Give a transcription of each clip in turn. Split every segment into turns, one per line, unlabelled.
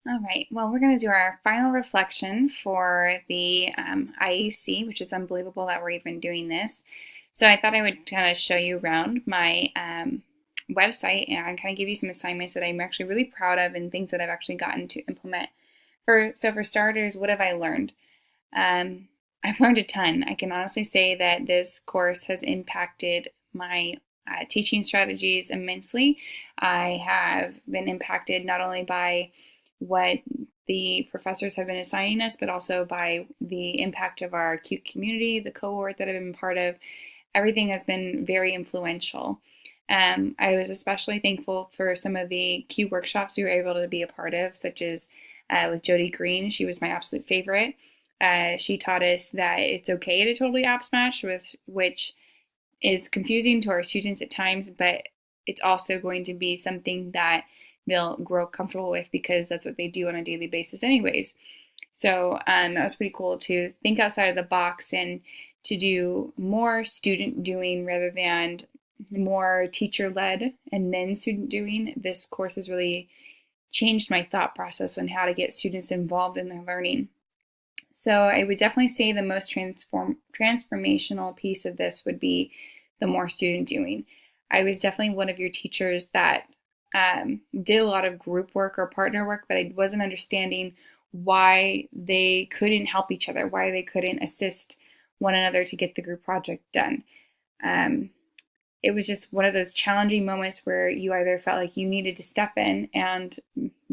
All right, well, we're going to do our final reflection for the IEC, which is unbelievable that we're even doing this. So I thought I would kind of show you around my website and kind of give you some assignments that I'm actually really proud of and things that I've actually gotten to implement. For starters, what have I learned? I've learned a ton. I can honestly say that this course has impacted my teaching strategies immensely. I have been impacted not only by what the professors have been assigning us, but also by the impact of our CUE community, the cohort that I've been part of. Everything has been very influential. I was especially thankful for some of the CUE workshops we were able to be a part of, such as with Jody Green. She was my absolute favorite. She taught us that it's okay to totally app smash, which is confusing to our students at times, but it's also going to be something that they'll grow comfortable with because that's what they do on a daily basis anyways. So that was pretty cool to think outside of the box and to do more student doing rather than more teacher led and then student doing. This course has really changed my thought process on how to get students involved in their learning. So I would definitely say the most transformational piece of this would be the more student doing. I was definitely one of your teachers that did a lot of group work or partner work, but I wasn't understanding why they couldn't help each other, why they couldn't assist one another to get the group project done. Um, it was just one of those challenging moments where you either felt like you needed to step in and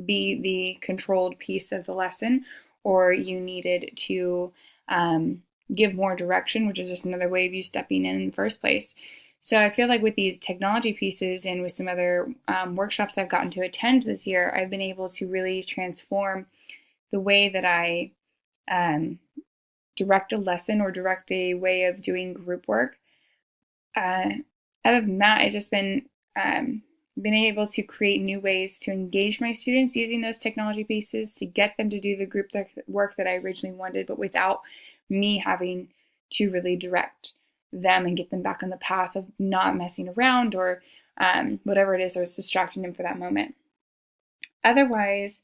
be the controlled piece of the lesson, or you needed to give more direction, which is just another way of you stepping in the first place. So I feel like with these technology pieces and with some other workshops I've gotten to attend this year, I've been able to really transform the way that I direct a lesson or direct a way of doing group work. Other than that, it's just been able to create new ways to engage my students using those technology pieces to get them to do the group work that I originally wanted, but without me having to really direct them and get them back on the path of not messing around or whatever it is that's distracting them for that moment. Otherwise,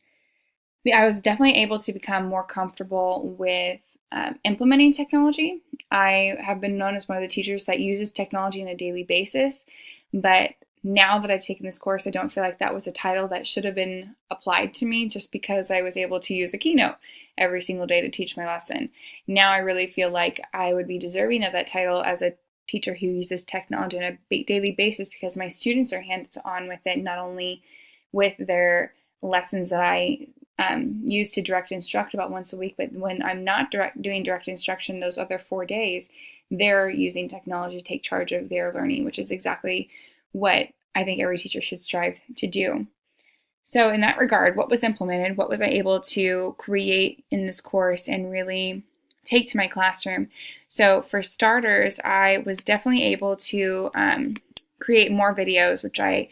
I was definitely able to become more comfortable with implementing technology. I have been known as one of the teachers that uses technology on a daily basis, but now that I've taken this course, I don't feel like that was a title that should have been applied to me just because I was able to use a keynote every single day to teach my lesson. Now I really feel like I would be deserving of that title as a teacher who uses technology on a daily basis because my students are hands-on with it, not only with their lessons that I use to direct instruct about once a week, but when I'm not doing direct instruction those other 4 days, they're using technology to take charge of their learning, which is exactly what I think every teacher should strive to do. So in that regard, what was implemented? What was I able to create in this course and really take to my classroom? So for starters, I was definitely able to create more videos, which I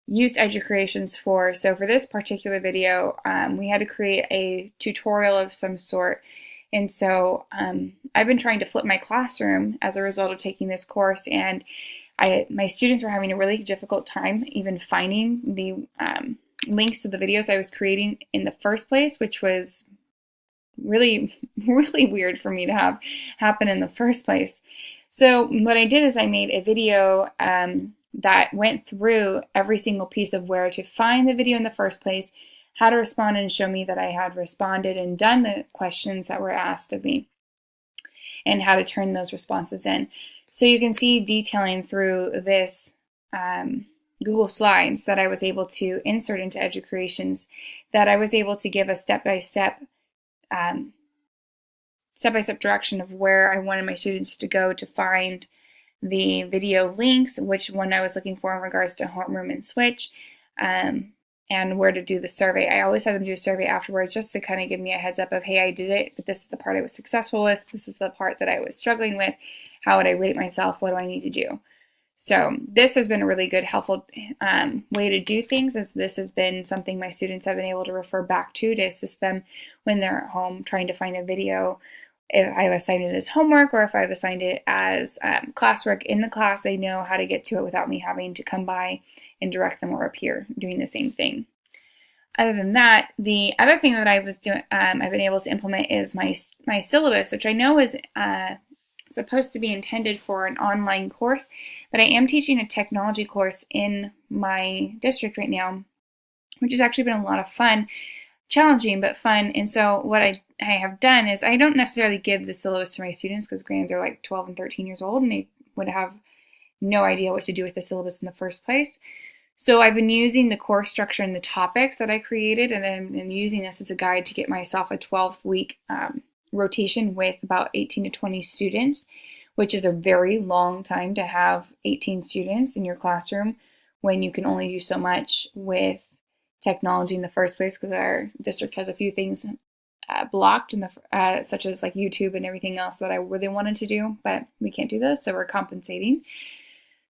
used Educreations for. So for this particular video, we had to create a tutorial of some sort. And so I've been trying to flip my classroom as a result of taking this course, and my students were having a really difficult time even finding the links to the videos I was creating in the first place, which was really, really weird for me to have happen in the first place. So what I did is I made a video that went through every single piece of where to find the video in the first place, how to respond and show me that I had responded and done the questions that were asked of me, and how to turn those responses in. So you can see detailing through this Google Slides that I was able to insert into Educreations, that I was able to give a step-by-step direction of where I wanted my students to go to find the video links, which one I was looking for in regards to homeroom and switch, and where to do the survey. I always have them do a survey afterwards just to kind of give me a heads up of, hey, I did it, but this is the part I was successful with. This is the part that I was struggling with. How would I rate myself? What do I need to do? So this has been a really good, helpful way to do things, as this has been something my students have been able to refer back to assist them when they're at home trying to find a video. If I've assigned it as homework or if I've assigned it as classwork in the class, they know how to get to it without me having to come by and direct them or appear doing the same thing. other than that, the other thing that I was doing, I've been able to implement is my syllabus, which I know is supposed to be intended for an online course, but I am teaching a technology course in my district right now, which has actually been a lot of fun, challenging but fun. And so what I have done is I don't necessarily give the syllabus to my students because granted they're like 12 and 13 years old and they would have no idea what to do with the syllabus in the first place. So I've been using the course structure and the topics that I created, and then using this as a guide to get myself a 12-week rotation with about 18 to 20 students, which is a very long time to have 18 students in your classroom when you can only do so much with technology in the first place, because our district has a few things blocked, such as like YouTube and everything else that I really wanted to do, but we can't do those, so we're compensating.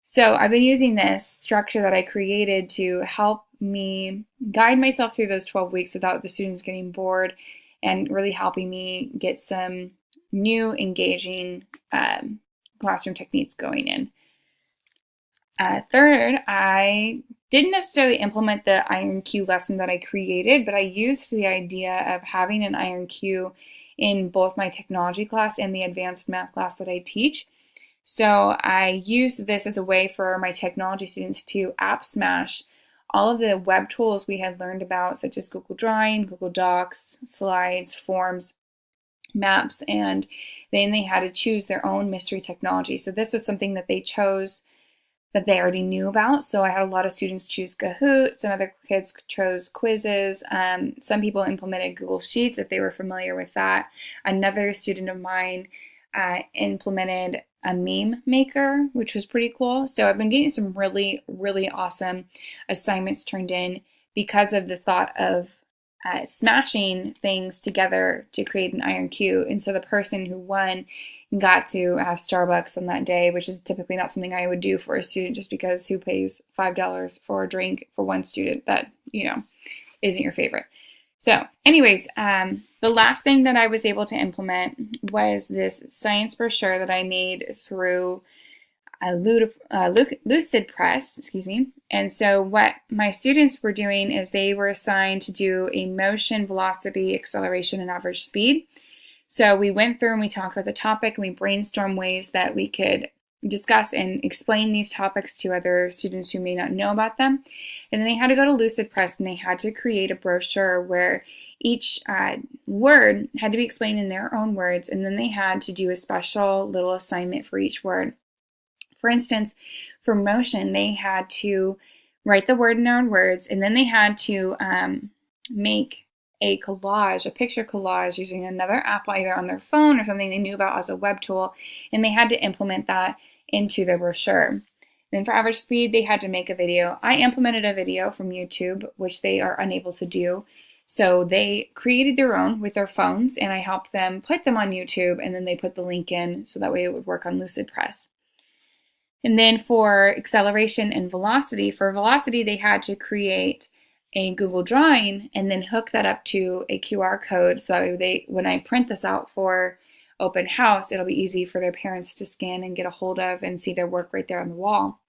So I've been using this structure that I created to help me guide myself through those 12 weeks without the students getting bored, and really helping me get some new engaging classroom techniques going in. Third, I didn't necessarily implement the IronQ lesson that I created, but I used the idea of having an IronQ in both my technology class and the advanced math class that I teach. So I used this as a way for my technology students to app smash all of the web tools we had learned about, such as Google Drawing, Google Docs, Slides, Forms, Maps, and then they had to choose their own mystery technology. So this was something that they chose that they already knew about. So I had a lot of students choose Kahoot. Some other kids chose quizzes. Some people implemented Google Sheets if they were familiar with that. Another student of mine implemented a meme maker, which was pretty cool. So I've been getting some really, really awesome assignments turned in because of the thought of smashing things together to create an IronQ. And so the person who won got to have Starbucks on that day, which is typically not something I would do for a student, just because who pays $5 for a drink for one student that, isn't your favorite. So anyways, the last thing that I was able to implement was this science brochure that I made through Lucid Press, And so what my students were doing is they were assigned to do a motion, velocity, acceleration, and average speed. So we went through and we talked about the topic and we brainstormed ways that we could discuss and explain these topics to other students who may not know about them. And then they had to go to Lucid Press and they had to create a brochure where each word had to be explained in their own words, and then they had to do a special little assignment for each word. For instance, for motion, they had to write the word in their own words, and then they had to make a collage, a picture collage, using another app either on their phone or something they knew about as a web tool, and they had to implement that into their brochure. Then for average speed, they had to make a video. I implemented a video from YouTube, which they are unable to do. So they created their own with their phones, and I helped them put them on YouTube, and then they put the link in so that way it would work on Lucid Press. And then for acceleration and velocity, for velocity, they had to create a Google Drawing and then hook that up to a QR code so that when I print this out for open house, it'll be easy for their parents to scan and get a hold of and see their work right there on the wall.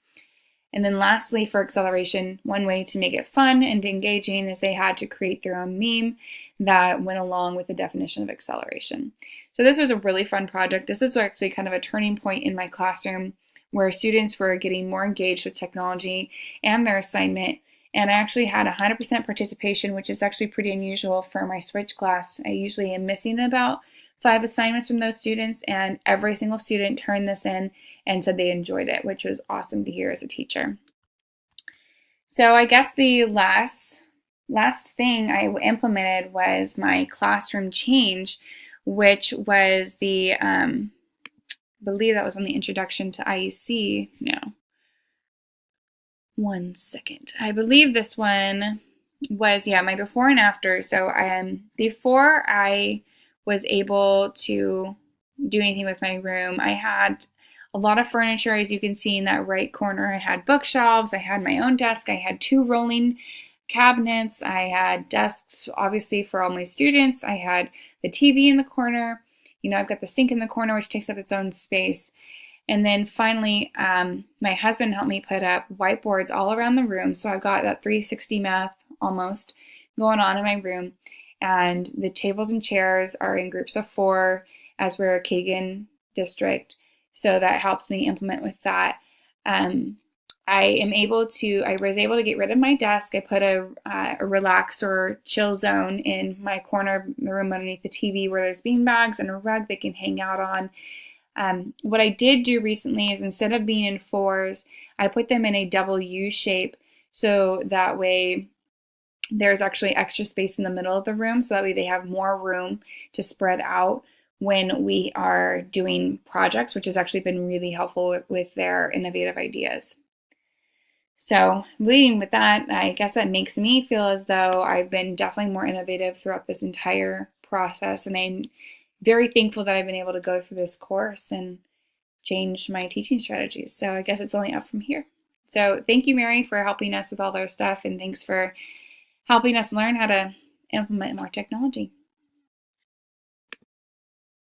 And then lastly, for acceleration, one way to make it fun and engaging is they had to create their own meme that went along with the definition of acceleration. So this was a really fun project. This was actually kind of a turning point in my classroom where students were getting more engaged with technology and their assignment. And I actually had 100% participation, which is actually pretty unusual for my switch class. I usually am missing about 5 assignments from those students, and every single student turned this in and said they enjoyed it, which was awesome to hear as a teacher. So I guess the last thing I implemented was my classroom change, which was I believe that was on the introduction to IEC. No. One second. I believe this one was, my before and after. So before I was able to do anything with my room, I had a lot of furniture, as you can see in that right corner. I had bookshelves, I had my own desk, I had 2 rolling cabinets, I had desks, obviously, for all my students, I had the TV in the corner, I've got the sink in the corner, which takes up its own space. And then finally, my husband helped me put up whiteboards all around the room. So I've got that 360 math almost going on in my room. And the tables and chairs are in groups of 4 as we're a Kagan district. So that helps me implement with that. I was able to get rid of my desk. I put a relax or chill zone in my corner of the room underneath the TV where there's bean bags and a rug they can hang out on. What I did do recently is instead of being in 4s, I put them in a double U shape. So that way there's actually extra space in the middle of the room. So that way they have more room to spread out when we are doing projects, which has actually been really helpful with their innovative ideas. So leading with that, I guess that makes me feel as though I've been definitely more innovative throughout this entire process. And I'm very thankful that I've been able to go through this course and change my teaching strategies. So I guess it's only up from here. So thank you, Mary, for helping us with all our stuff. And thanks for helping us learn how to implement more technology.